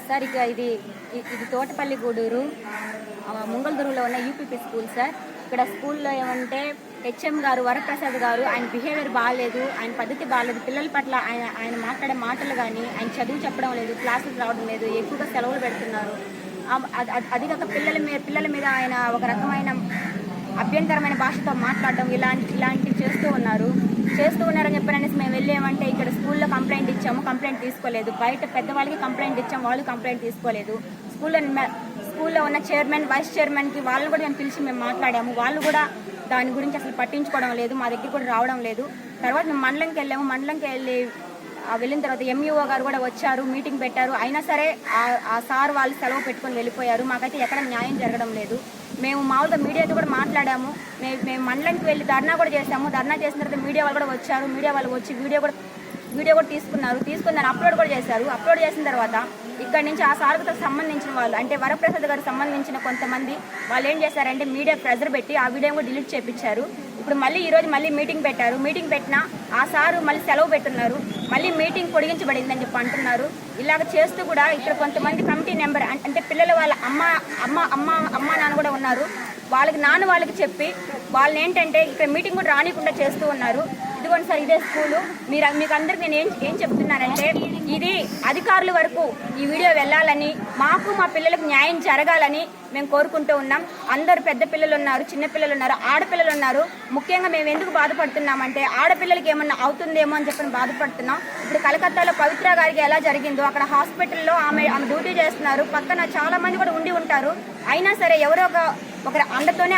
Sir ఇక ఇది తోటపల్లి గూడూరు ముంగళదుర్గులో ఉన్న యూపీపీ స్కూల్ సార్. ఇక్కడ స్కూల్లో ఏమంటే హెచ్ఎం గారు వరప్రసాద్ గారు ఆయన బిహేవియర్ బాగాలేదు, ఆయన పద్ధతి బాగాలేదు, పిల్లల పట్ల ఆయన మాట్లాడే మాటలు కానీ, ఆయన చదువు చెప్పడం లేదు, క్లాసులు రావడం లేదు, ఎక్కువగా సెలవులు పెడుతున్నారు. అది కాక పిల్లల మీద ఆయన ఒక రకమైన అభ్యంతరమైన భాషతో మాట్లాడడం ఇలాంటివి చేస్తూ ఉన్నారని చెప్పనేసి మేము వెళ్ళామంటే ఇక్కడ స్కూల్లో కంప్లైంట్ ఇచ్చాము, కంప్లైంట్ తీసుకోలేదు. బయట పెద్దవాళ్ళకి కంప్లైంట్ ఇచ్చాము, వాళ్ళు కంప్లైంట్ తీసుకోలేదు. స్కూల్లో ఉన్న చైర్మన్ వైస్ చైర్మన్కి వాళ్ళని కూడా మేము పిలిచి మేము మాట్లాడాము, వాళ్ళు కూడా దాని గురించి అసలు పట్టించుకోవడం లేదు, మా దగ్గర కూడా రావడం లేదు. తర్వాత మేము మండలంకి వెళ్ళాము, మండలంకి వెళ్ళిన తర్వాత ఎంఈఓ గారు కూడా వచ్చారు, మీటింగ్ పెట్టారు. అయినా సరే ఆ సార్ వాళ్ళు సెలవు పెట్టుకొని వెళ్ళిపోయారు. మాకైతే ఎక్కడ న్యాయం జరగడం లేదు. మేము మామూలుగా మీడియాతో కూడా మాట్లాడాము, మేము మండలంకి వెళ్ళి ధర్నా కూడా చేసాము. ధర్నా చేసిన తర్వాత మీడియా వాళ్ళు కూడా వచ్చారు, మీడియా వాళ్ళు వచ్చి వీడియో కూడా తీసుకుని అప్లోడ్ కూడా చేశారు. అప్లోడ్ చేసిన తర్వాత ఇక్కడ నుంచి ఆ సార్కు సంబంధించిన వాళ్ళు అంటే వరప్రసాద్ గారికి సంబంధించిన కొంతమంది వాళ్ళు ఏం చేశారంటే మీడియా ప్రెజర్ పెట్టి ఆ వీడియో కూడా డిలీట్ చేయించారు. ఇప్పుడు ఈరోజు మళ్ళీ మీటింగ్ పెట్టారు. మీటింగ్ పెట్టినా ఆ సారు మళ్ళీ సెలవు పెట్టున్నారు, మళ్ళీ మీటింగ్ పొడిగించబడిందని చెప్పి అంటున్నారు. ఇలాగ చేస్తూ కూడా ఇక్కడ కొంతమంది కమిటీ నెంబర్ అంటే పిల్లల వాళ్ళ అమ్మ నాన్న కూడా ఉన్నారు, వాళ్ళకి చెప్పి వాళ్ళని ఏంటంటే ఇక్కడ మీటింగ్ కూడా రానికుండా చేస్తూ ఉన్నారు. ఇదిగోండి సార్, ఇదే స్కూలు. మీకు అందరికి నేను ఏం చెప్తున్నానంటే ఇది అధికారుల వరకు ఈ వీడియో వెళ్ళాలని, మాకు మా పిల్లలకు న్యాయం జరగాలని మేము కోరుకుంటూ ఉన్నాం. అందరూ పెద్ద పిల్లలు ఉన్నారు, చిన్న పిల్లలు ఉన్నారు, ఆడపిల్లలు ఉన్నారు. ముఖ్యంగా మేము ఎందుకు బాధపడుతున్నామంటే ఆడపిల్లలకి ఏమన్నా అవుతుందేమో అని చెప్పి బాధపడుతున్నాం. ఇప్పుడు కలకత్తాలో పవిత్ర గారికి ఎలా జరిగిందో అక్కడ హాస్పిటల్లో ఆమె డ్యూటీ చేస్తున్నారు, పక్కన చాలా మంది కూడా ఉండి ఉంటారు. అయినా సరే ఎవరో ఒకరి అండతోనే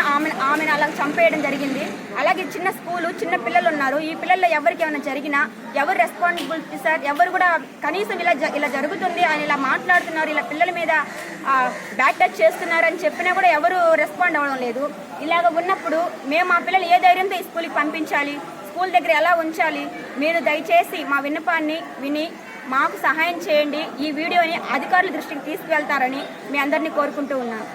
ఆమెను అలా చంపేయడం జరిగింది. అలాగే చిన్న స్కూలు, చిన్న పిల్లలు ఉన్నారు. ఈ పిల్లల్లో ఎవరికి ఏమైనా జరిగినా ఎవరు రెస్పాన్సిబిలిటీ సార్? ఎవరు కూడా కనీసం ఇలా జరుగుతుంది అని ఇలా మాట్లాడుతున్నారు, ఇలా పిల్లల మీద బ్యాక్ టచ్ చేస్తున్నారని చెప్పినా కూడా ఎవరు రెస్పాండ్ అవ్వడం లేదు. ఇలాగ ఉన్నప్పుడు మేము మా పిల్లలు ఏ ధైర్యంతో ఈ స్కూల్కి పంపించాలి, స్కూల్ దగ్గర ఎలా ఉంచాలి? మీరు దయచేసి మా విన్నపాన్ని విని మాకు సహాయం చేయండి. ఈ వీడియోని అధికారుల దృష్టికి తీసుకువెళ్తారని మీ అందరినీ కోరుకుంటూ ఉన్నాను.